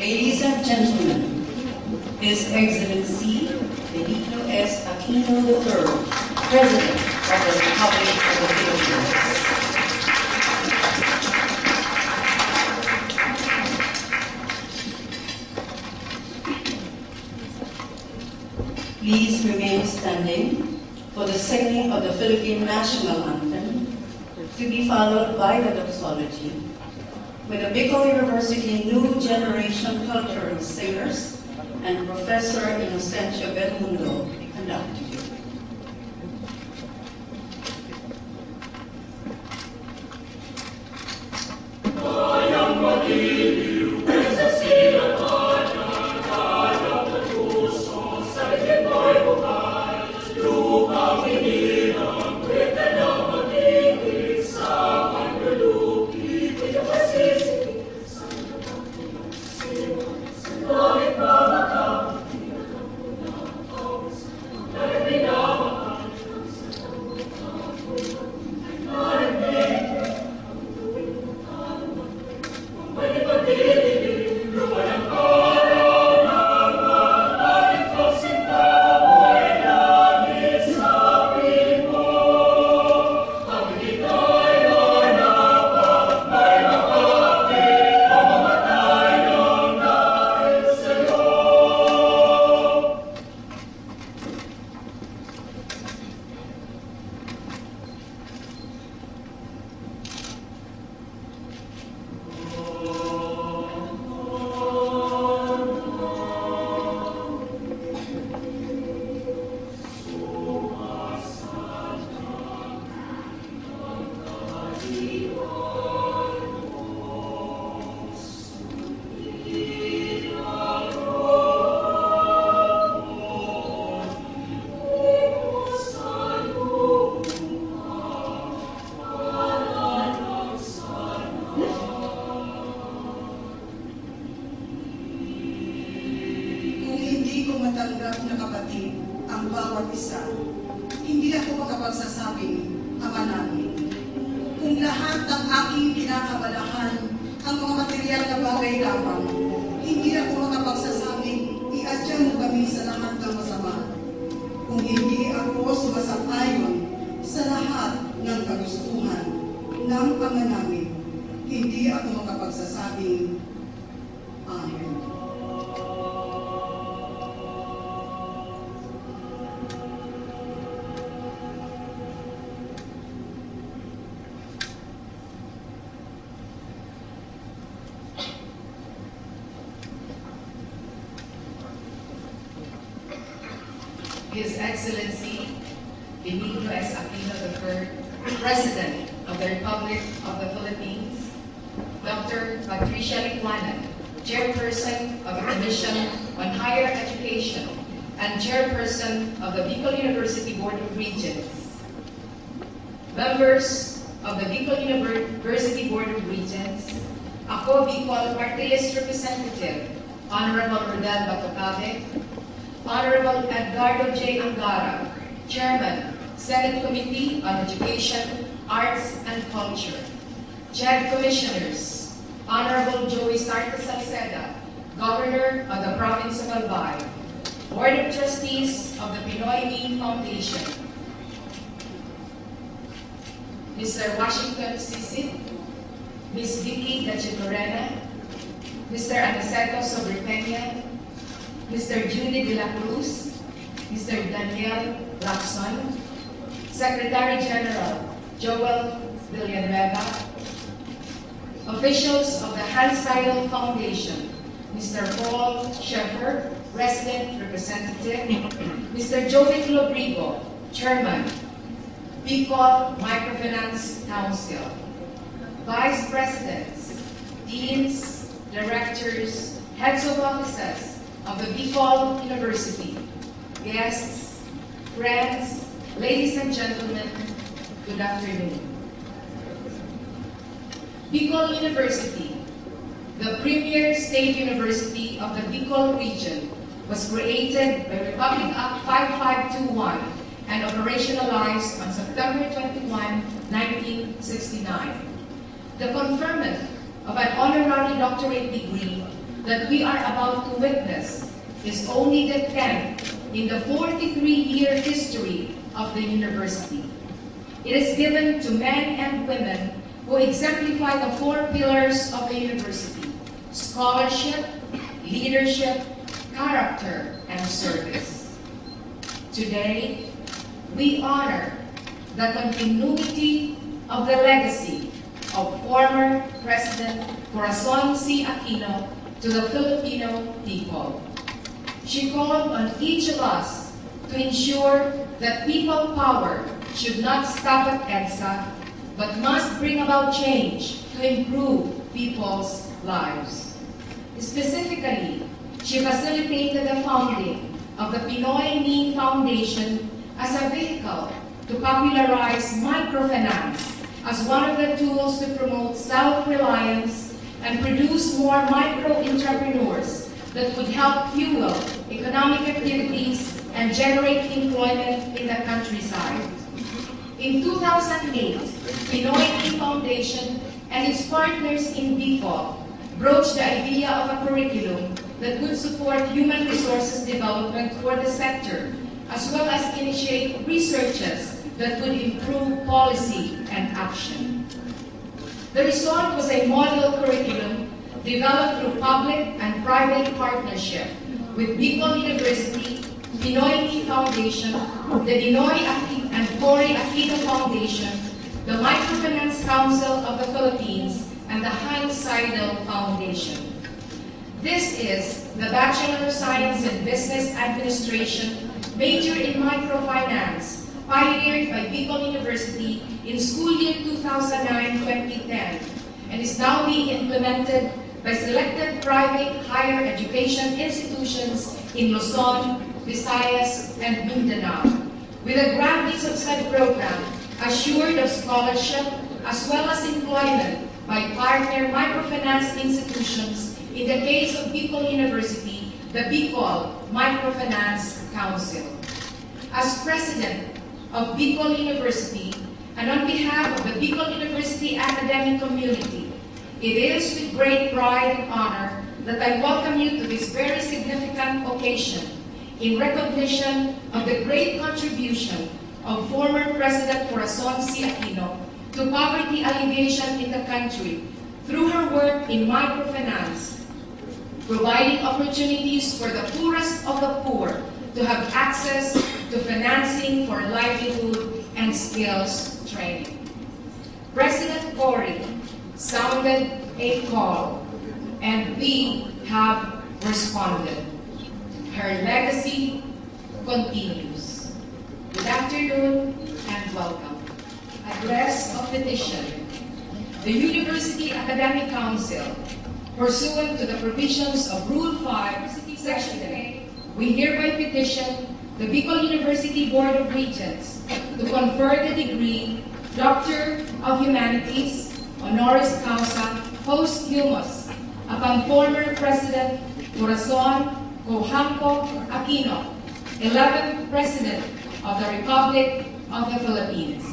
Ladies and gentlemen, His Excellency Benito S. Aquino III, President of the Republic of the Philippines. Please remain standing for the singing of the Philippine National Anthem, to be followed by the doxology, with the Bicol University New Generation Cultural Singers and Professor Inocencio Belmundo conducting. Hindi ako makapagsasabing Ama namin. Kung lahat ng aking kinakabalahan ang mga material na bagay lamang, hindi ako makapagsasabing iadya mo kami sa lahat ng masama. Kung hindi ako sumasang-ayon sa lahat ng kagustuhan ng Ama namin, hindi ako makapagsasabing Amen. His Excellency Benito S. Aquino III, President of the Republic of the Philippines, Dr. Patricia Licuanan, Chairperson of the Commission on Higher Education and Chairperson of the Bicol University Board of Regents, members of the Bicol University Board of Regents, ako Bicol Party List Representative, Honorable Rodel Batocabe, Honorable Edgardo J. Angara, Chairman, Senate Committee on Education, Arts, and Culture. JED Commissioners, Honorable Joey Sarta Salceda, Governor of the Province of Albay, Board of Trustees of the Pinoy Bean Foundation, Mr. Washington Sisit, Ms. Vicky Gachetorena, Mr. Aniceto Sobrepeña, Mr. Judy de la Cruz, Mr. Daniel Lacson, Secretary General Joel Villanueva, officials of the Hans Seidel Foundation, Mr. Paul Sheffer, Resident Representative, Mr. Jovic Lobrigo, Chairman, Bicol Microfinance Council, Vice Presidents, Deans, Directors, Heads of Offices of the Bicol University, guests, friends, ladies and gentlemen, good afternoon. Bicol University, the premier state university of the Bicol region, was created by Republic Act 5521 and operationalized on September 21, 1969. The conferment of an honorary doctorate degree that we are about to witness is only the 10th in the 43-year history of the university. It is given to men and women who exemplify the 4 pillars of the university: scholarship, leadership, character, and service. Today, we honor the continuity of the legacy of former President Corazon C. Aquino to the Filipino people. She called on each of us to ensure that people power should not stop at EDSA, but must bring about change to improve people's lives. Specifically, she facilitated the founding of the Pinoy Ni Foundation as a vehicle to popularize microfinance as one of the tools to promote self-reliance and produce more micro-entrepreneurs that would help fuel economic activities and generate employment in the countryside. In 2008, Pinoy Ni Foundation and its partners in Bicol broached the idea of a curriculum that would support human resources development for the sector, as well as initiate researches that would improve policy and action. The result was a model curriculum developed through public and private partnership with Bicol University, Pinoy Ni Foundation, the Dinoy and Cory Aquino Foundation, the Microfinance Council of the Philippines, and the Hans Seidel Foundation. This is the Bachelor of Science in Business Administration, major in microfinance, pioneered by Bicol University in school year 2009-2010, and is now being implemented by selected private higher education institutions in Luzon, Visayas, and Mindanao, with a graduate subsidy program assured of scholarship as well as employment by partner microfinance institutions. In the case of Bicol University, the Bicol Microfinance Council. As president of Bicol University, and on behalf of the Bicol University academic community, it is with great pride and honor that I welcome you to this very significant occasion in recognition of the great contribution of former President Corazon C. Aquino to poverty alleviation in the country through her work in microfinance, providing opportunities for the poorest of the poor to have access to financing for livelihood and skills training. President Cory sounded a call, and we have responded. Her legacy continues. Good afternoon and welcome. Address of petition. The University Academic Council, pursuant to the provisions of Rule 5, Section 8, we hereby petition the Bicol University Board of Regents to confer the degree Doctor of Humanities, Honoris Causa, Posthumous, upon former President Corazon Aquino, 11th President of the Republic of the Philippines.